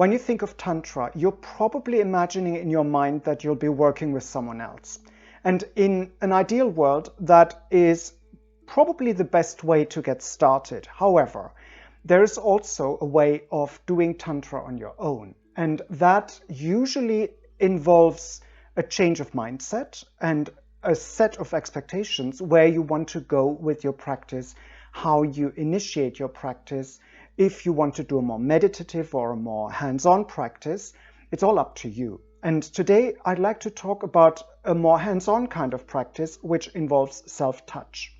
When you think of Tantra, you're probably imagining in your mind that you'll be working with someone else. And in an ideal world, that is probably the best way to get started. However, there is also a way of doing Tantra on your own. And that usually involves a change of mindset and a set of expectations where you want to go with your practice, how you initiate your practice. If you want to do a more meditative or a more hands-on practice, it's all up to you. And today I'd like to talk about a more hands-on kind of practice, which involves self-touch.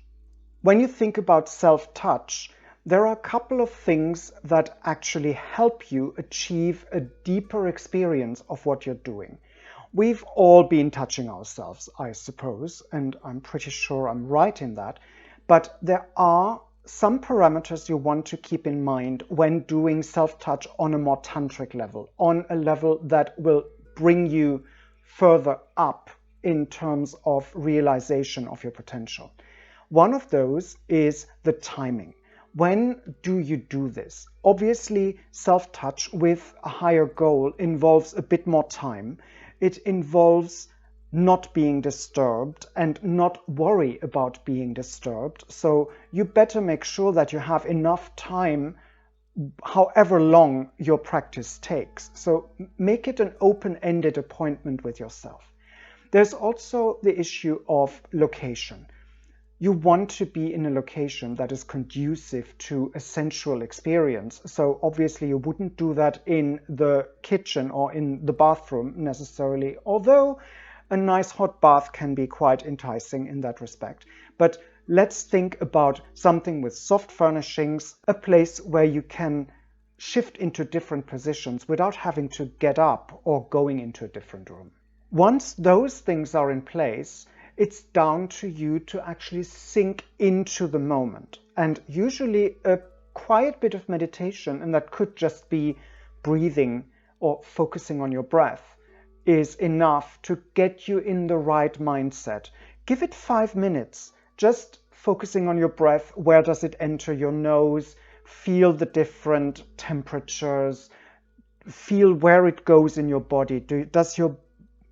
When you think about self-touch, there are a couple of things that actually help you achieve a deeper experience of what you're doing. We've all been touching ourselves, I suppose, and I'm pretty sure I'm right in that, but there are some parameters you want to keep in mind when doing self-touch on a more tantric level, on a level that will bring you further up in terms of realization of your potential. One of those is the timing. When do you do this? Obviously, self-touch with a higher goal involves a bit more time. It involves not being disturbed and not worry about being disturbed. So you better make sure that you have enough time, however long your practice takes. So make it an open-ended appointment with yourself. There's also the issue of location. You want to be in a location that is conducive to a sensual experience. So obviously you wouldn't do that in the kitchen or in the bathroom necessarily, although a nice hot bath can be quite enticing in that respect. But let's think about something with soft furnishings, a place where you can shift into different positions without having to get up or going into a different room. Once those things are in place, it's down to you to actually sink into the moment. And usually a quiet bit of meditation, and that could just be breathing or focusing on your breath, is enough to get you in the right mindset. Give it 5 minutes, just focusing on your breath. Where does it enter your nose? Feel the different temperatures. Feel where it goes in your body. Does your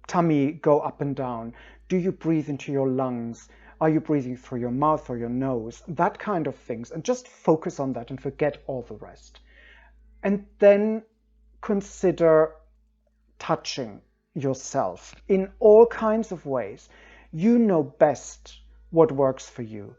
tummy go up and down? Do you breathe into your lungs? Are you breathing through your mouth or your nose? That kind of things. And just focus on that and forget all the rest. And then consider touching yourself in all kinds of ways. You know best what works for you.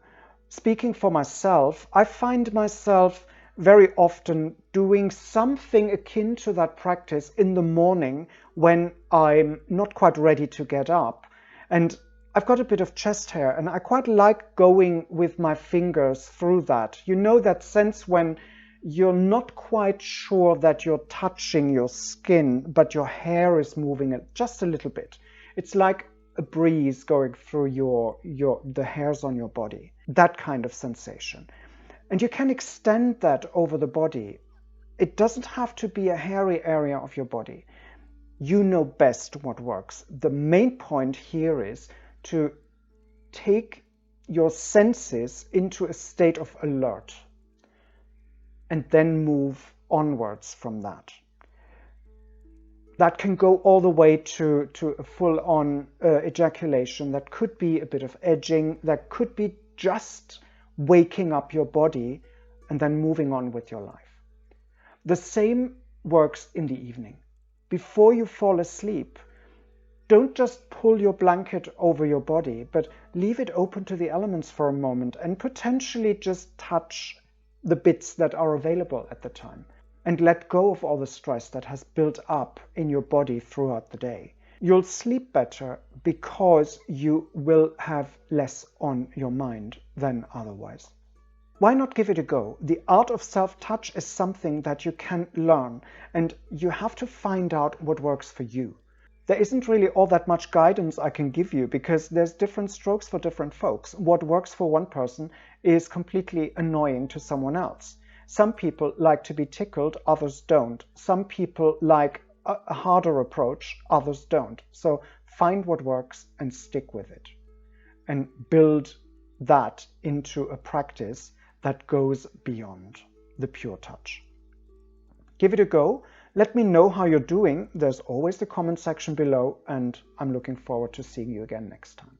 Speaking for myself, I find myself very often doing something akin to that practice in the morning when I'm not quite ready to get up. And I've got a bit of chest hair, and I quite like going with my fingers through that. You know that sense when you're not quite sure that you're touching your skin, but your hair is moving just a little bit. It's like a breeze going through the hairs on your body. That kind of sensation. And you can extend that over the body. It doesn't have to be a hairy area of your body. You know best what works. The main point here is to take your senses into a state of alert and then move onwards from that. That can go all the way to a full-on ejaculation. That could be a bit of edging. That could be just waking up your body and then moving on with your life. The same works in the evening. Before you fall asleep, don't just pull your blanket over your body, but leave it open to the elements for a moment and potentially just touch the bits that are available at the time and let go of all the stress that has built up in your body throughout the day. You'll sleep better because you will have less on your mind than otherwise. Why not give it a go? The art of self-touch is something that you can learn, and you have to find out what works for you. There isn't really all that much guidance I can give you because there's different strokes for different folks. What works for one person is completely annoying to someone else. Some people like to be tickled, others don't. Some people like a harder approach, others don't. So find what works and stick with it. And build that into a practice that goes beyond the pure touch. Give it a go. Let me know how you're doing. There's always the comment section below, and I'm looking forward to seeing you again next time.